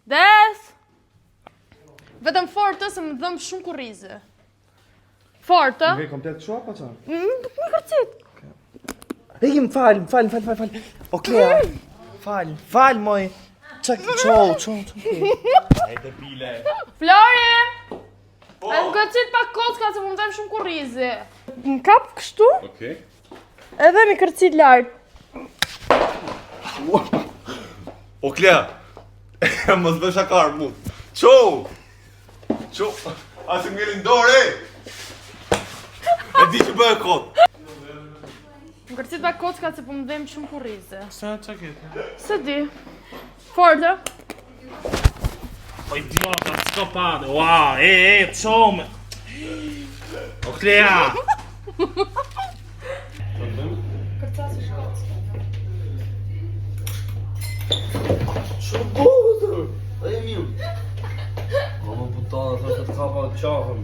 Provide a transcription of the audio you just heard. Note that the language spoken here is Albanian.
Des! Vetëm fortë se më dhëm shumë kurrizë. Fortë? Nge komplet kështu apo çfarë? Më kërcit. Më fal. O Klea. Fal moj. Ço. Hajde bile. Flori! E më kërcit pak kocka se më dhëm shumë kurrizë. Më kap kështu? Okej. Edhe mi kërcit lartë. O Klea. Mos bësh akar mu. Ço. Asë ngelin dorë. E di që bëhe kot. Më kërcit pak kocka se po më dhëm shumë kurrizë. Sa çakete? Se di. Fortë? O idiota, s'ka pade. Ua, çome. O Klea. Kërcasë shkocka. Shumë bukur. Ai miu. Mama puttana, thashë të kapa qafën.